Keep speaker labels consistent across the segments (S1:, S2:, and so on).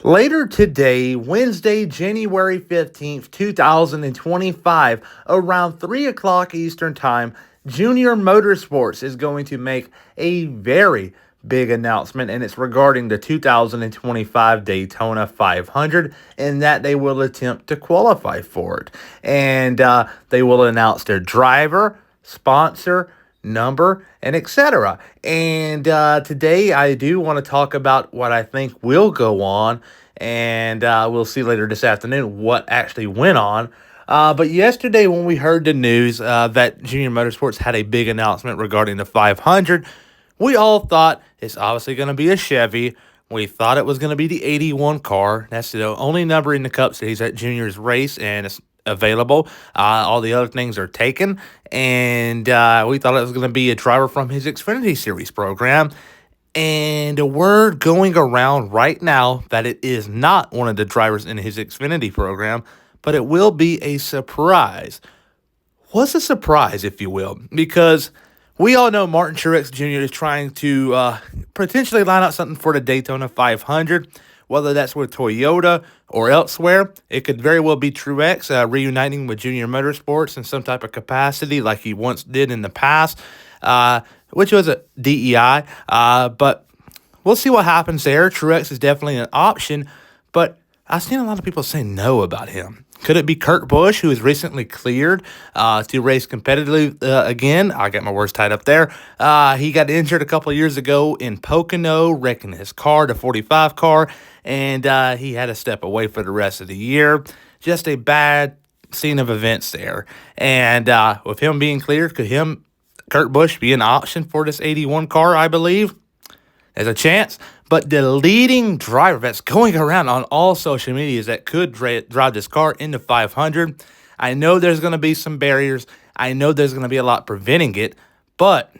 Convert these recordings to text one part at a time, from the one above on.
S1: Later today, Wednesday, January 15th, 2025, around 3 o'clock Eastern Time, Junior Motorsports is going to make a very big announcement, and it's regarding the 2025 Daytona 500, and that they will attempt to qualify for it. And they will announce their driver, sponsor, number, and etc. And today I do want to talk about what I think will go on, and we'll see later this afternoon what actually went on. But yesterday, when we heard the news that Junior Motorsports had a big announcement regarding the 500, we all thought it's obviously going to be a Chevy. We thought it was going to be the 81 car. That's the only number in the Cup Series that Junior's race, and it's available. All the other things are taken, and we thought it was going to be a driver from his Xfinity Series program. And a word going around right now that it is not one of the drivers in his Xfinity program, but it will be a surprise. What's a surprise, if you will? Because we all know Martin Truex Jr. is trying to potentially line up something for the Daytona 500, whether that's with Toyota or elsewhere. It could very well be Truex reuniting with Junior Motorsports in some type of capacity like he once did in the past, which was a DEI. But we'll see what happens there. Truex is definitely an option, but I've seen a lot of people say no about him. Could it be Kurt Busch, who was recently cleared to race competitively again? I got my words tied up there. He got injured a couple of years ago in Pocono, wrecking his car, the 45 car, and he had to step away for the rest of the year. Just a bad scene of events there. And with him being cleared, could Kurt Busch be an option for this 81 car, I believe? There's a chance. But the leading driver that's going around on all social medias that could drive this car into 500, I know there's going to be some barriers. I know there's going to be a lot preventing it. But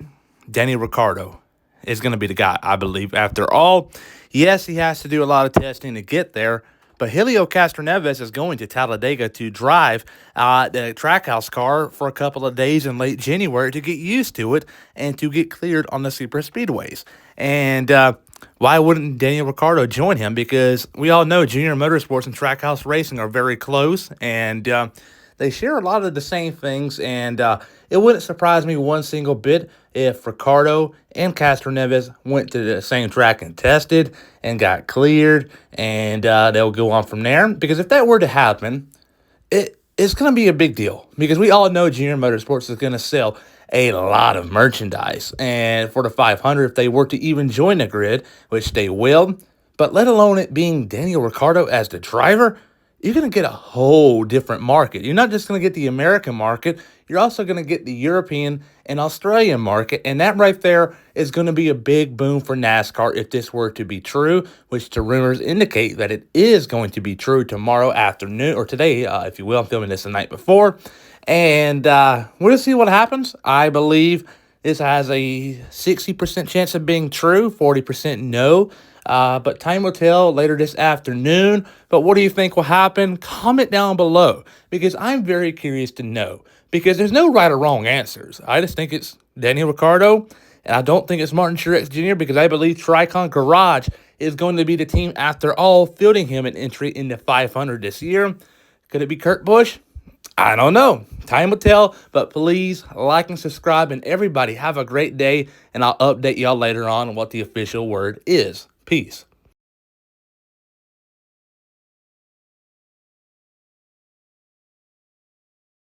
S1: Danny Ricciardo is going to be the guy, I believe. After all, yes, he has to do a lot of testing to get there. But Helio Castroneves is going to Talladega to drive the Trackhouse car for a couple of days in late January to get used to it and to get cleared on the super speedways. And why wouldn't Daniel Ricciardo join him? Because we all know Junior Motorsports and Trackhouse Racing are very close, and they share a lot of the same things. And it wouldn't surprise me one single bit if Ricciardo and Castroneves went to the same track and tested and got cleared, and they'll go on from there. Because if that were to happen, it's going to be a big deal, because we all know Junior Motorsports is going to sell a lot of merchandise. And for the 500, if they were to even join the grid, which they will, but let alone it being Daniel Ricciardo as the driver, you're going to get a whole different market. You're not just going to get the American market, you're also going to get the European and Australian market, and that right there is going to be a big boom for NASCAR if this were to be true, which the rumors indicate that it is going to be true tomorrow afternoon, or today, if you will. I'm filming this the night before, and we'll see what happens. I believe this has a 60% chance of being true, 40% no. But time will tell later this afternoon. But what do you think will happen? Comment down below, because I'm very curious to know. Because there's no right or wrong answers. I just think it's Daniel Ricciardo, and I don't think it's Martin Truex Jr., because I believe Tricon Garage is going to be the team after all, fielding him an entry in the 500 this year. Could it be Kurt Busch? I don't know. Time will tell, but please like and subscribe, and everybody have a great day, and I'll update y'all later on what the official word is. Peace.